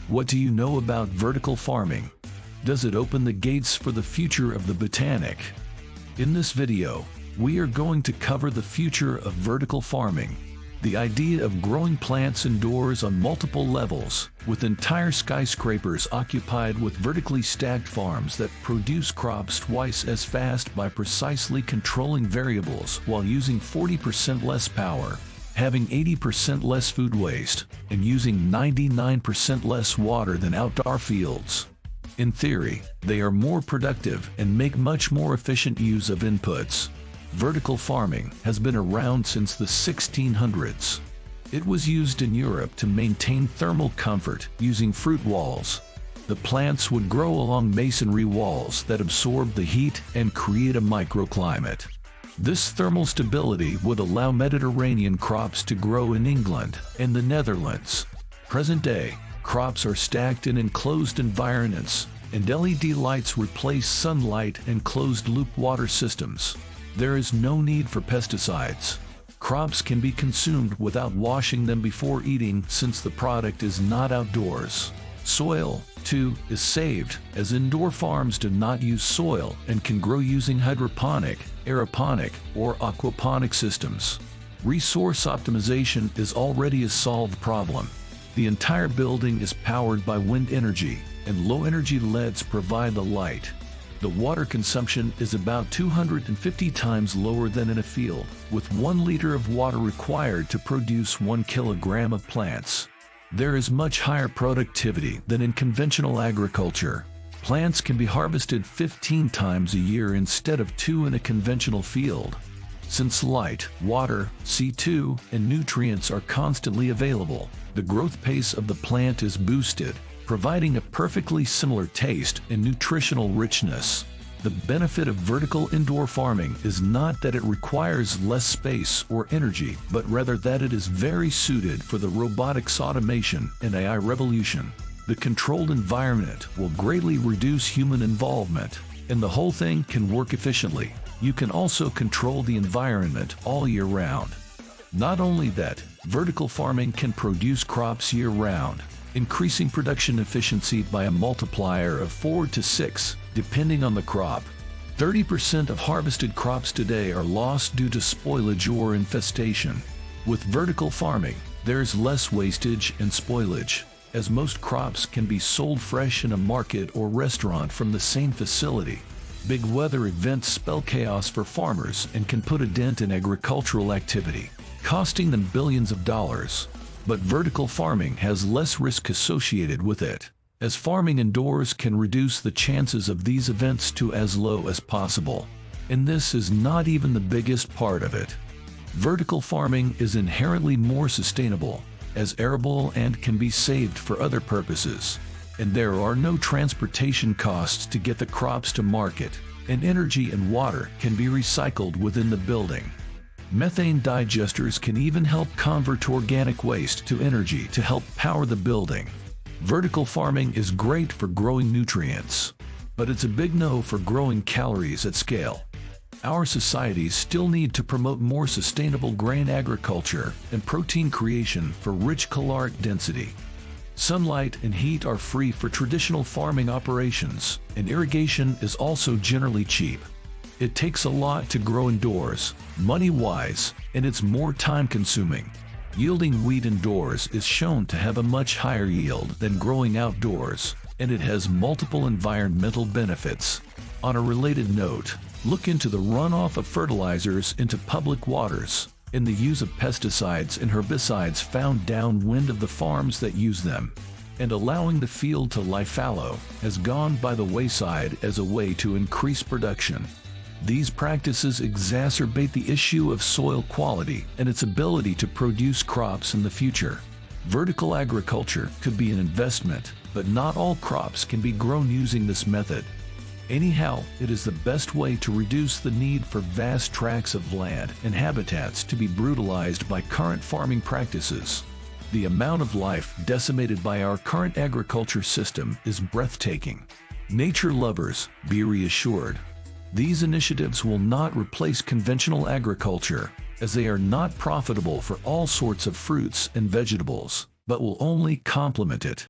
What do you know about vertical farming? Does it open the gates for the future of the botanic? In this video, we are going to cover the future of vertical farming, the idea of growing plants indoors on multiple levels, with entire skyscrapers occupied with vertically stacked farms that produce crops twice as fast by precisely controlling variables while using 40% less power, having 80% less food waste, and using 99% less water than outdoor fields. In theory, they are more productive and make much more efficient use of inputs. Vertical farming has been around since the 1600s. It was used in Europe to maintain thermal comfort using fruit walls. The plants would grow along masonry walls that absorb the heat and create a microclimate. This thermal stability would allow Mediterranean crops to grow in England and the Netherlands. Present day, crops are stacked in enclosed environments, and LED lights replace sunlight and closed-loop water systems. There is no need for pesticides. Crops can be consumed without washing them before eating since the product is not outdoors. Soil, too, is saved, as indoor farms do not use soil and can grow using hydroponic, aeroponic, or aquaponic systems. Resource optimization is already a solved problem. The entire building is powered by wind energy, and low-energy LEDs provide the light. The water consumption is about 250 times lower than in a field, with 1 liter of water required to produce 1 kilogram of plants. There is much higher productivity than in conventional agriculture. Plants can be harvested 15 times a year instead of 2 in a conventional field. Since light, water, CO2, and nutrients are constantly available, the growth pace of the plant is boosted, providing a perfectly similar taste and nutritional richness. The benefit of vertical indoor farming is not that it requires less space or energy, but rather that it is very suited for the robotics automation and AI revolution. The controlled environment will greatly reduce human involvement, and the whole thing can work efficiently. You can also control the environment all year round. Not only that, vertical farming can produce crops year-round, increasing production efficiency by a multiplier of 4 to 6, depending on the crop. 30% of harvested crops today are lost due to spoilage or infestation. With vertical farming, there's less wastage and spoilage, as most crops can be sold fresh in a market or restaurant from the same facility. Big weather events spell chaos for farmers and can put a dent in agricultural activity, costing them billions of dollars. But vertical farming has less risk associated with it, as farming indoors can reduce the chances of these events to as low as possible. And this is not even the biggest part of it. Vertical farming is inherently more sustainable, as arable and can be saved for other purposes. And there are no transportation costs to get the crops to market, and energy and water can be recycled within the building. Methane digesters can even help convert organic waste to energy to help power the building. Vertical farming is great for growing nutrients, but it's a big no for growing calories at scale. Our societies still need to promote more sustainable grain agriculture and protein creation for rich caloric density. Sunlight and heat are free for traditional farming operations, and irrigation is also generally cheap. It takes a lot to grow indoors, money-wise, and it's more time-consuming. Yielding wheat indoors is shown to have a much higher yield than growing outdoors, and it has multiple environmental benefits. On a related note, look into the runoff of fertilizers into public waters, and the use of pesticides and herbicides found downwind of the farms that use them, and allowing the field to lie fallow has gone by the wayside as a way to increase production. These practices exacerbate the issue of soil quality and its ability to produce crops in the future. Vertical agriculture could be an investment, but not all crops can be grown using this method. Anyhow, it is the best way to reduce the need for vast tracts of land and habitats to be brutalized by current farming practices. The amount of life decimated by our current agriculture system is breathtaking. Nature lovers, be reassured. These initiatives will not replace conventional agriculture, as they are not profitable for all sorts of fruits and vegetables, but will only complement it.